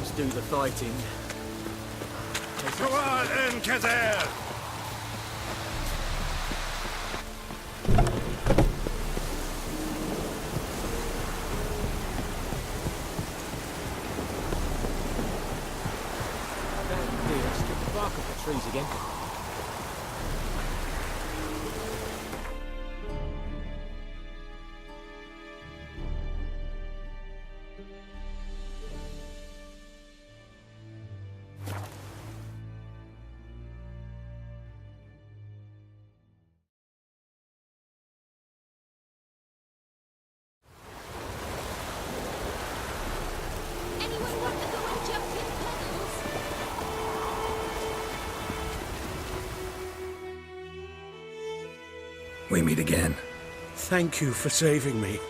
Wagons do the fighting. Croix en Kazer! Here, strip the bark off the trees again. Anyone want to go and jump in puddles? We meet again. Thank you for saving me.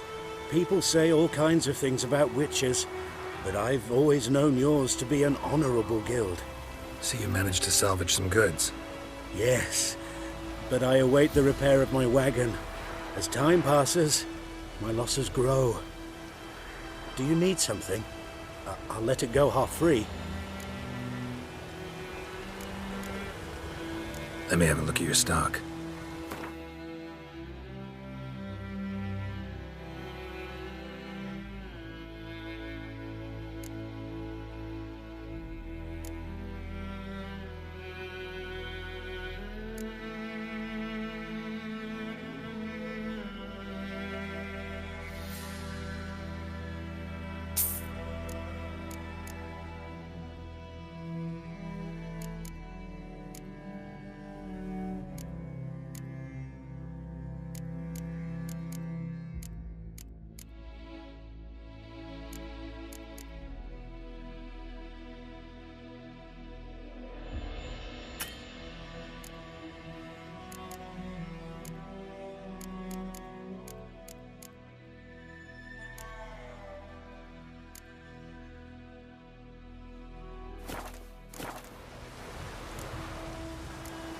People say all kinds of things about witches, but I've always known yours to be an honorable guild. So you managed to salvage some goods. Yes, but I await the repair of my wagon. As time passes, my losses grow. Do you need something? I'll let it go half-free. Let me have a look at your stock.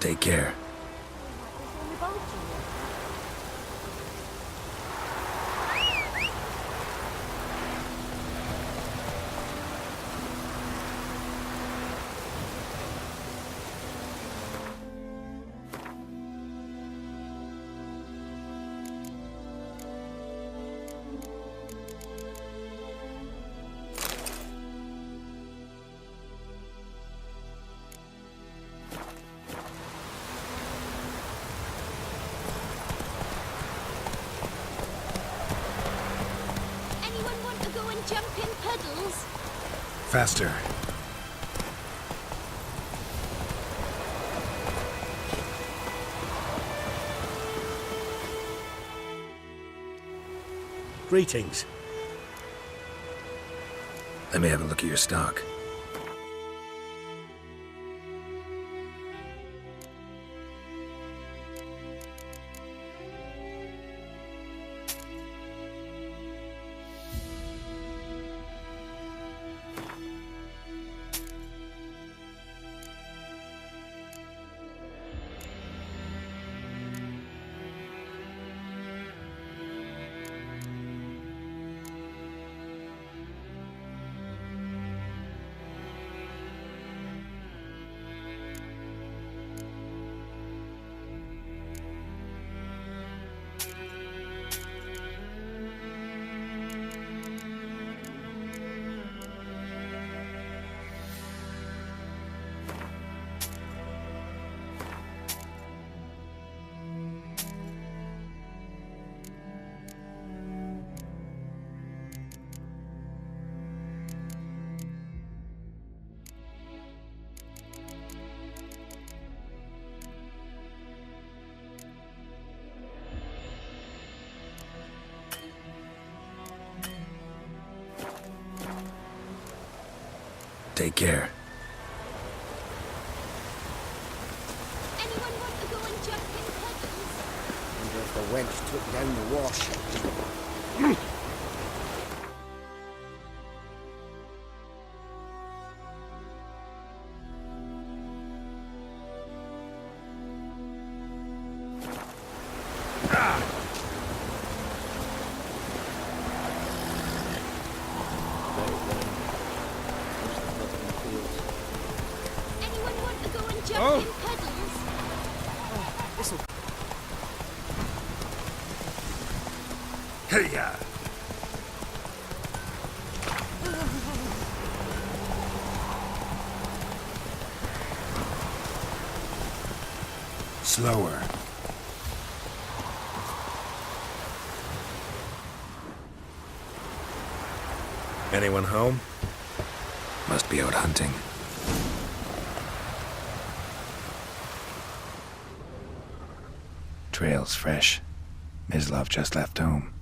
Take care. Anyone want to go and jump in puddles? Faster. Greetings. Let me have a look at your stock. Take care. Anyone want to go and jump in puddles? Wonder if the wench took down the wash. jumping puddles. This'll... Hey, ya! Slower. Anyone home? Must be out hunting. Trail's fresh. Mislav just left home.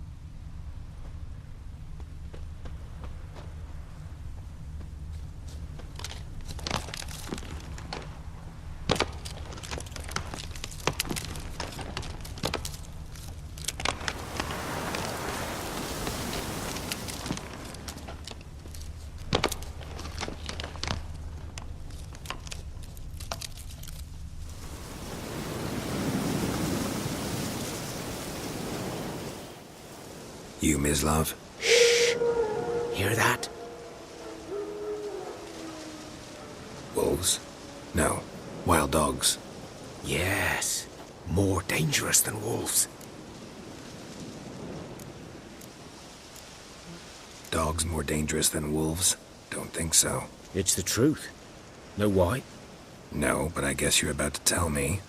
You, Mislav? Hear that? Wolves? No. Wild dogs. Yes. More dangerous than wolves. Dogs more dangerous than wolves? Don't think so. It's the truth. Know why? No, but I guess you're about to tell me.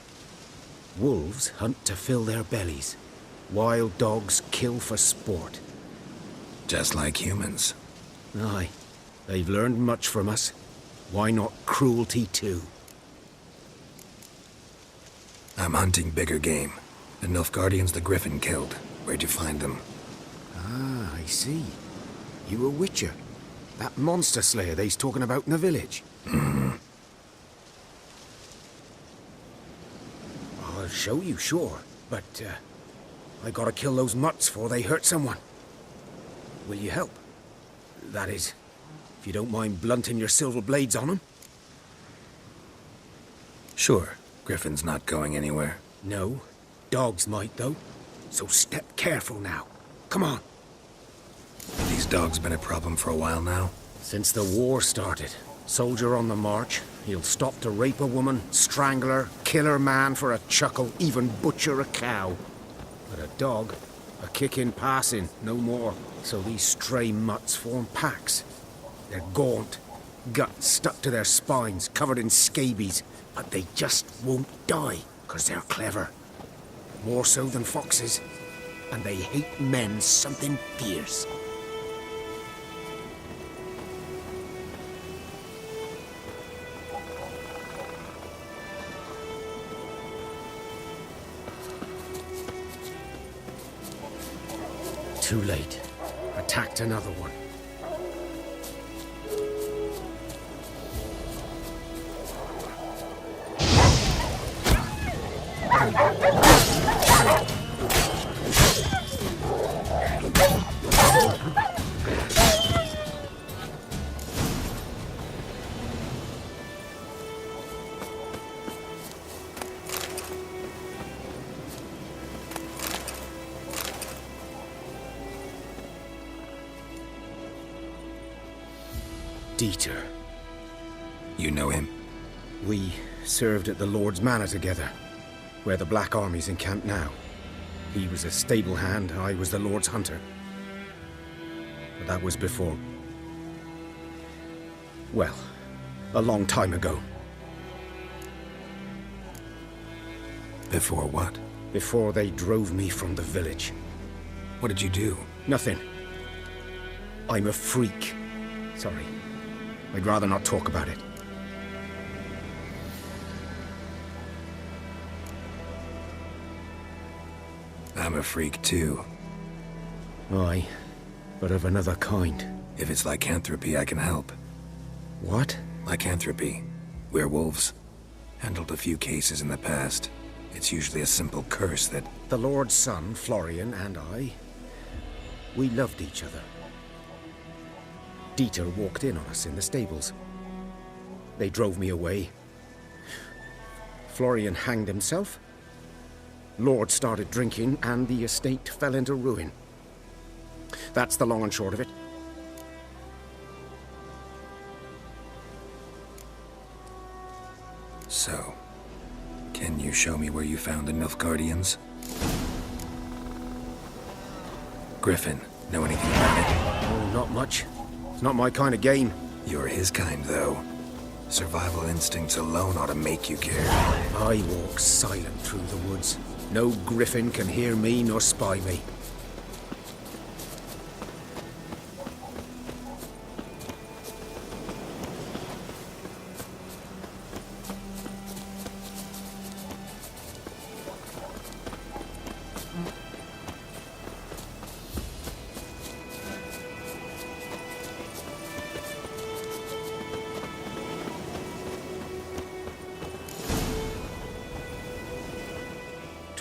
Wolves hunt to fill their bellies. Wild dogs kill for sport. Just like humans. Aye. They've learned much from us. Why not cruelty too? I'm hunting bigger game. The Nilfgaardians the Griffin killed. Where'd you find them? Ah, I see. You a witcher. That monster slayer they's talking about in the village. I'll show you, sure. But, I gotta kill those mutts before they hurt someone. Will you help? That is, if you don't mind blunting your silver blades on them. Sure. Griffin's not going anywhere. No. Dogs might, though. So step careful now. Come on. These dogs been a problem for a while now? Since the war started. Soldier on the march. He'll stop to rape a woman, strangle her, kill her man for a chuckle, even butcher a cow. But a dog, a kick in passing, no more. So these stray mutts form packs. They're gaunt, guts stuck to their spines, covered in scabies. But they just won't die, 'cause they're clever. More so than foxes. And they hate men something fierce. Too late. Attacked another one. Dieter. You know him? We served at the Lord's Manor together, where the Black Army's encamped now. He was a stable hand, I was the Lord's hunter. But that was before... well, a long time ago. Before what? Before they drove me from the village. What did you do? Nothing. I'm a freak. Sorry. I'd rather not talk about it. I'm a freak too. Aye, but of another kind. If it's lycanthropy, I can help. What? Lycanthropy. Werewolves. Handled a few cases in the past. It's usually a simple curse that... The Lord's son, Florian, and I... we loved each other. Dieter walked in on us in the stables. They drove me away. Florian hanged himself. Lord started drinking, and the estate fell into ruin. That's the long and short of it. So, can you show me where you found the Nilfgaardians? Griffin, know anything about it? Oh, not much. It's not my kind of game. You're his kind, though. Survival instincts alone ought to make you care. I walk silent through the woods. No griffin can hear me nor spy me.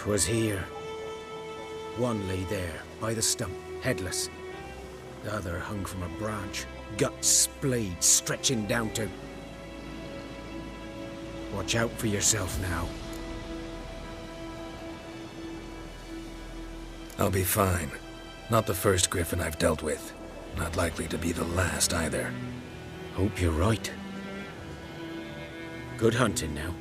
Was here. One lay there, by the stump, headless. The other hung from a branch, guts splayed, stretching down to... Watch out for yourself now. I'll be fine. Not the first Griffin I've dealt with. Not likely to be the last, either. Hope you're right. Good hunting now.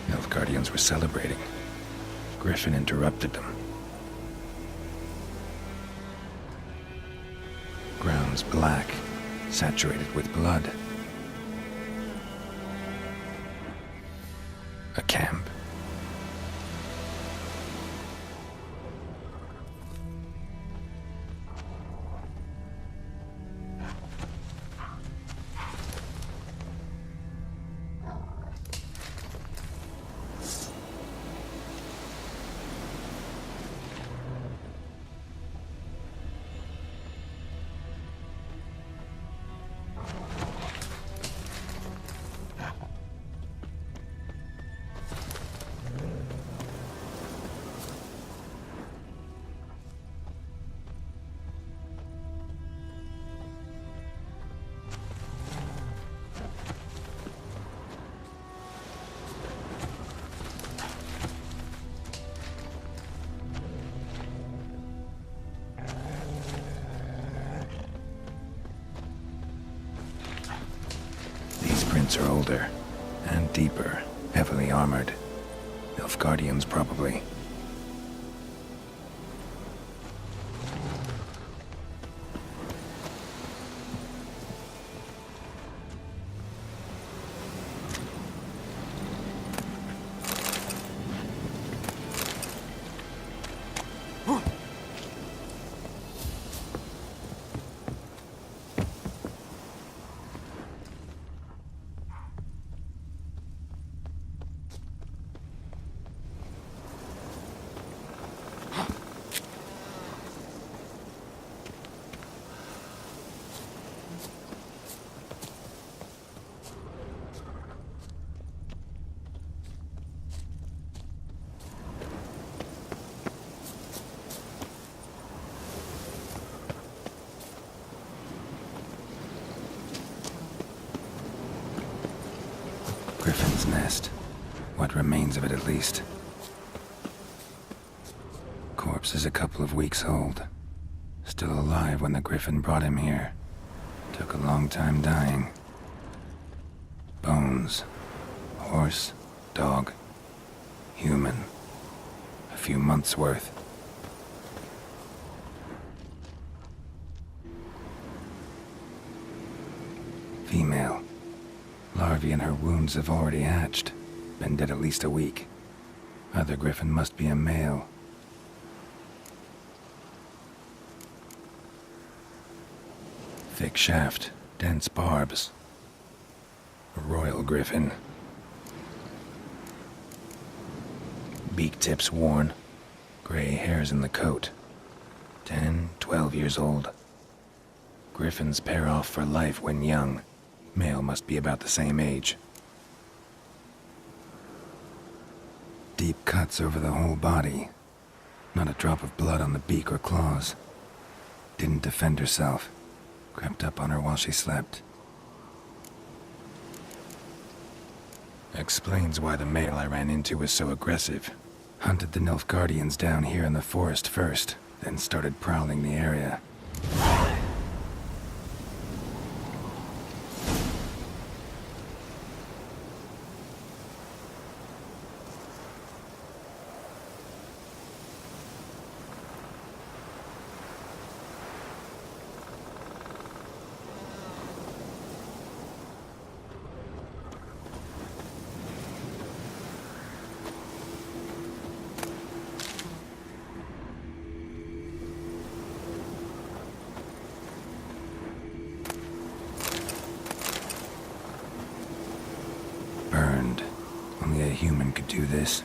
Nilfgaardians were celebrating. Griffin interrupted them. Ground's black, saturated with blood. A camp. Are older and deeper, heavily armored. Nilfgaardians, probably. Griffin's nest. What remains of it, at least. Corpse is a couple of weeks old. Still alive when the Griffin brought him here. Took a long time dying. Bones. Horse. Dog. Human. A few months' worth. Female. Larvae in her wounds have already hatched. Been dead at least a week. Other Griffin must be a male. Thick shaft, dense barbs. A royal Griffin. Beak tips worn. Gray hairs in the coat. 10, 12 years old. Griffins pair off for life when young. Male must be about the same age. Deep cuts over the whole body. Not a drop of blood on the beak or claws. Didn't defend herself. Crept up on her while she slept. Explains why the male I ran into was so aggressive. Hunted the Nilfgaardians down here in the forest first, then started prowling the area. do this.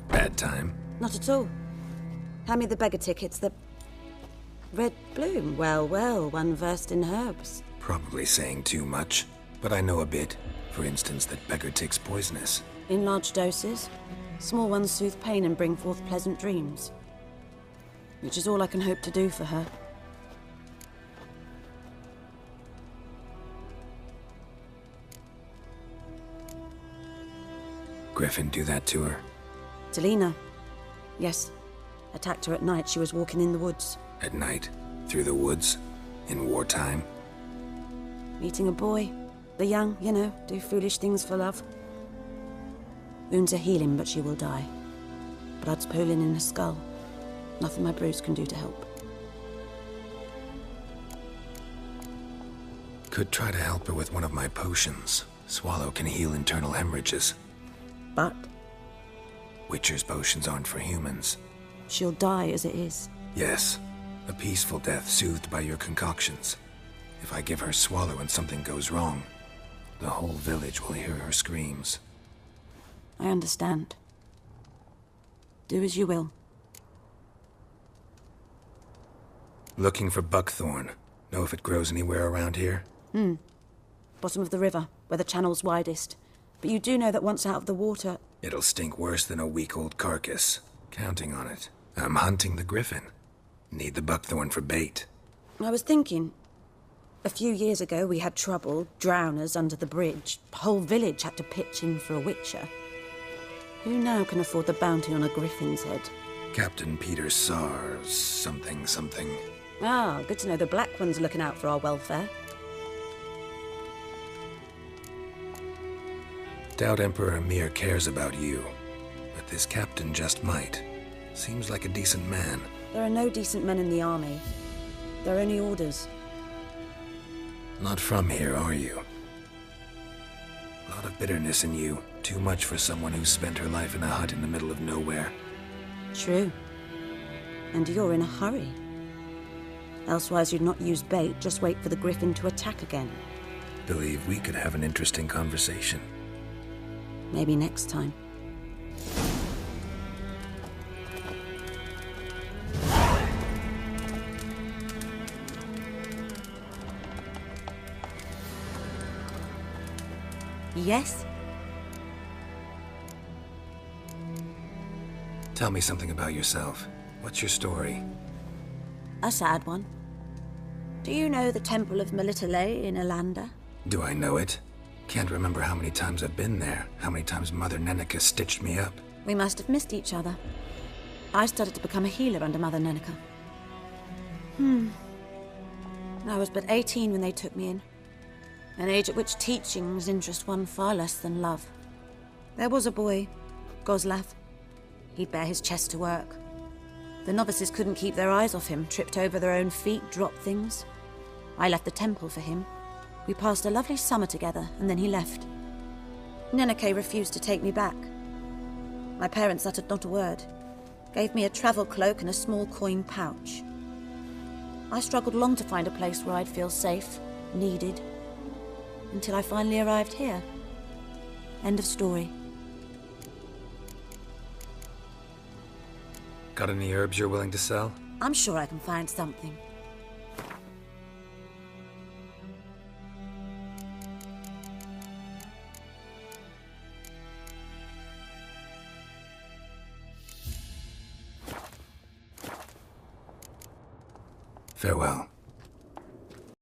Bad time? Not at all. Hand me the beggar tickets, the red bloom. Well, well, one versed in herbs. Probably saying too much, but I know a bit. For instance, that beggar tick's poisonous. In large doses. Small ones soothe pain and bring forth pleasant dreams. Which is all I can hope to do for her. Griffin do that to her? Delina. Yes. Attacked her at night. She was walking in the woods. At night? Through the woods? In wartime? Meeting a boy. The young, you know, do foolish things for love. Wounds are healing, but she will die. Blood's pooling in her skull. Nothing my brews can do to help. Could try to help her with one of my potions. Swallow can heal internal hemorrhages. But Witcher's potions aren't for humans. she'll die as it is. Yes, a peaceful death soothed by your concoctions. If I give her Swallow and something goes wrong, the whole village will hear her screams. I understand. Do as you will. Looking for buckthorn. Know if it grows anywhere around here? Bottom of the river, where the channel's widest. But you do know that once out of the water... It'll stink worse than a week-old carcass. Counting on it. I'm hunting the griffin. Need the buckthorn for bait. I was thinking... A few years ago, we had trouble, drowners under the bridge. The whole village had to pitch in for a witcher. Who now can afford the bounty on a griffin's head? Captain Peter Sars, something. Ah, good to know the Black One's looking out for our welfare. Doubt Emperor Emir cares about you, but this captain just might. Seems like a decent man. There are no decent men in the army. They're only orders. Not from here, are you? A lot of bitterness in you. Too much for someone who spent her life in a hut in the middle of nowhere. True. And you're in a hurry. Elsewise you'd not use bait, just wait for the griffin to attack again. Believe we could have an interesting conversation. Maybe next time. Yes? Tell me something about yourself. What's your story? A sad one. Do you know the Temple of Melitele in Alanda? Do I know it? Can't remember how many times I've been there, how many times Mother Neneka stitched me up. We must have missed each other. I started to become a healer under Mother Neneka. I was but 18 when they took me in. An age at which teachings interest one far less than love. There was a boy, Goslav. He'd bare his chest to work. The novices couldn't keep their eyes off him, tripped over their own feet, dropped things. I left the temple for him. We passed a lovely summer together, and then he left. Neneke refused to take me back. My parents uttered not a word, gave me a travel cloak and a small coin pouch. I struggled long to find a place where I'd feel safe, needed, until I finally arrived here. End of story. Got any herbs you're willing to sell? I'm sure I can find something. Farewell.